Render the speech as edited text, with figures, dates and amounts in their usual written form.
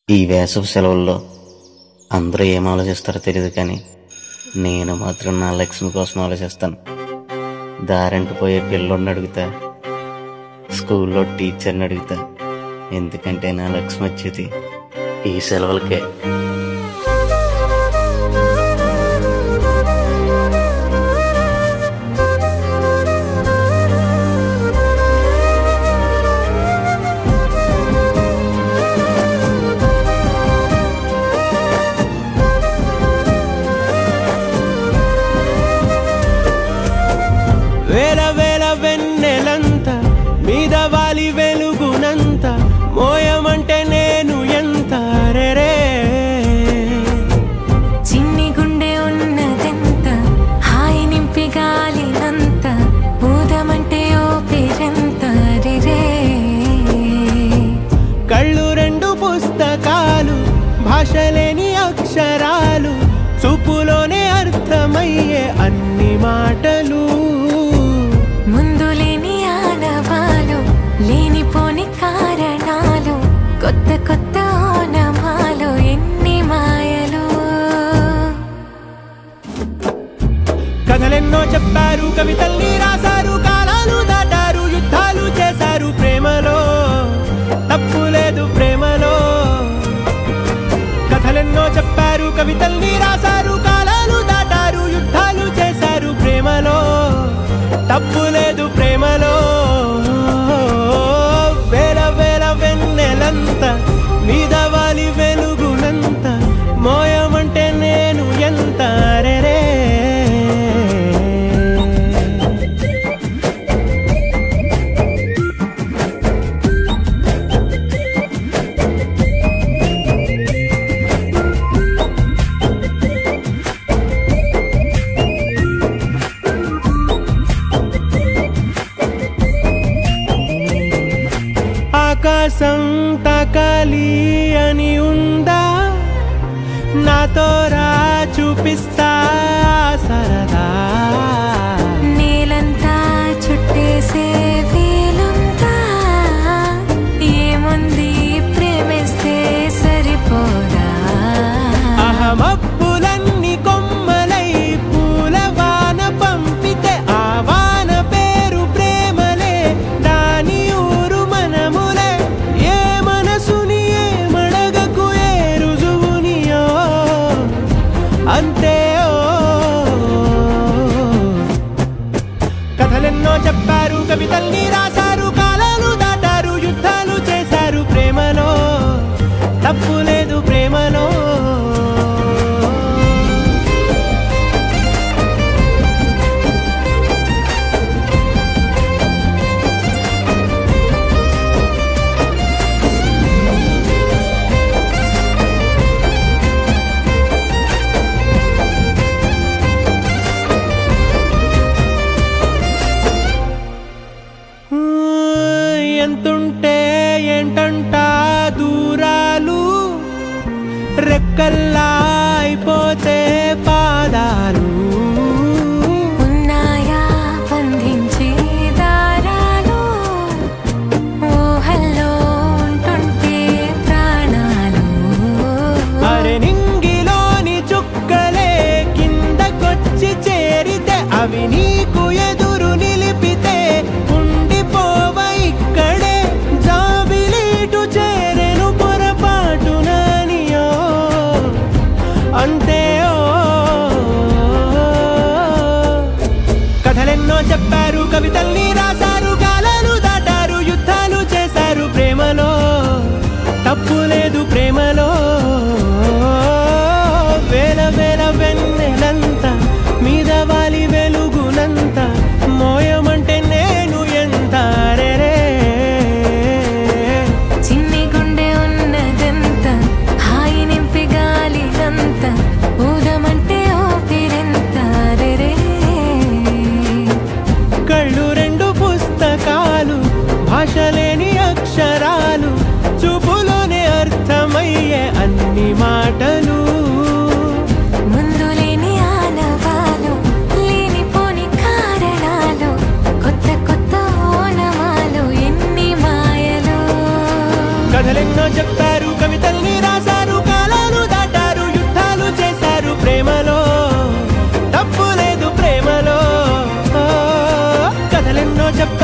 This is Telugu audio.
ఈ వేసవి సెలవుల్లో అందరూ ఏం ఆలోచిస్తారో తెలియదు, కానీ నేను మాత్రం నా లక్ష్మి కోసం ఆలోచిస్తాను. దారంటి పోయే పిల్లోడిని అడుగుతా, స్కూల్లో టీచర్ని అడుగుతా. ఎందుకంటే నా లక్ష్మి వచ్చేది ఈ సెలవులకే. వేల వేల వెన్నెలంత మీద వాలి వెలుగునంత మోయమంటే నేను ఎంత రే. చిన్ని గుండె ఉన్నదెంత హాయి నింపి గాలినంత ఊదమంటే ఓపిరెంత రే. కళ్ళు రెండు పుస్తకాలు, భాషలేని అక్షరాలు, చూపులోనే అర్థమయ్యే అన్ని మాటలు. ముందు లేని ఆనవాలు, లేనిపోని కారణాలు, కొత్త కొత్త ఓనమాలు, ఎన్ని మాయలు. కథలెన్నో చెప్పారు, కవితల్ని రాశారు, కాలాలు దాటారు, యుద్ధాలు చేశారు ప్రేమలో. తప్పు లేదు ప్రేమలో. కథలెన్నో చెప్పారు, కవితల్ని రాశారు, కాలాలు దాటారు, యుద్ధాలు చేశారు ప్రేమలో. తప్పు లేదు ప్రేమలో. వేల వేల వెన్నెలంత మీద వాలి వెలుగునంత మోయమంటే నేను ఎంత రే. ఆకాశం తాకాలి అని ఉందా, నాతో రా చూపిస్తా సరదా. నేలంతా చుట్టేసే వీలుందా, ఏముంది ప్రేమిస్తే సరిపోదా. అహమప్పులన్నీ కొమ్మలై పూల వాన పంపితే ఆ వాన పేరు ప్రేమలే, దాని ఊరు మనములే. ఏ మనసుని ఏ మడగకు ఏ రుజువునియో అంతే. కథలెన్నో చెప్పారు, కవితల్ని రాశారు, కాలాలు దాటారు, యుద్ధాలు చేశారు ప్రేమలో. తప్పు లేదు ప్రేమలో. ఎంతుంటే ఏంటంట దూరాలు, రెక్కల్లా అయిపోతే పాదాలు. ఉన్నాయా బంధించే దారాలు, ఊహల్లో ఉంటుంటే ప్రాణాలు. అరే నింగిలోని చుక్కలే కిందకొచ్చి చేరితే, అవి నీకు ఎదురు నిలిపితే ఉండిపోవ ఇక్కడే. జాబిలీటు చేరెను పొరపాటుననియో అంతే. కథలెన్నో చెప్పారు, కవితల్ని రాశారు, కాలాలు దాటారు, యుద్ధాలు చేశారు ప్రేమలో. తప్పు లేదు ప్రేమలో. వేల వేల వెన్నెలంత మీద వాలి వెలుగునంత మోయమంటే నేను ఎంత రే. చిన్ని గుండె ఉన్నదెంత హాయి నింపి గాలినంత ఊదమంటే ఓపిరెంత రే. కళ్ళు రెండు పుస్తకాలు, భాషలేని అక్షరాలు, చూపులోనే అర్థమయ్యే అన్ని మాటలు. ముందు లేని ఆనవాలు, లేనిపోని కారణాలు, కొత్త కొత్త ఓనమాలు, ఎన్ని మాయలు. కథలెన్నో చెప్తారు, కవితల్ని రాశారు. చెప్ప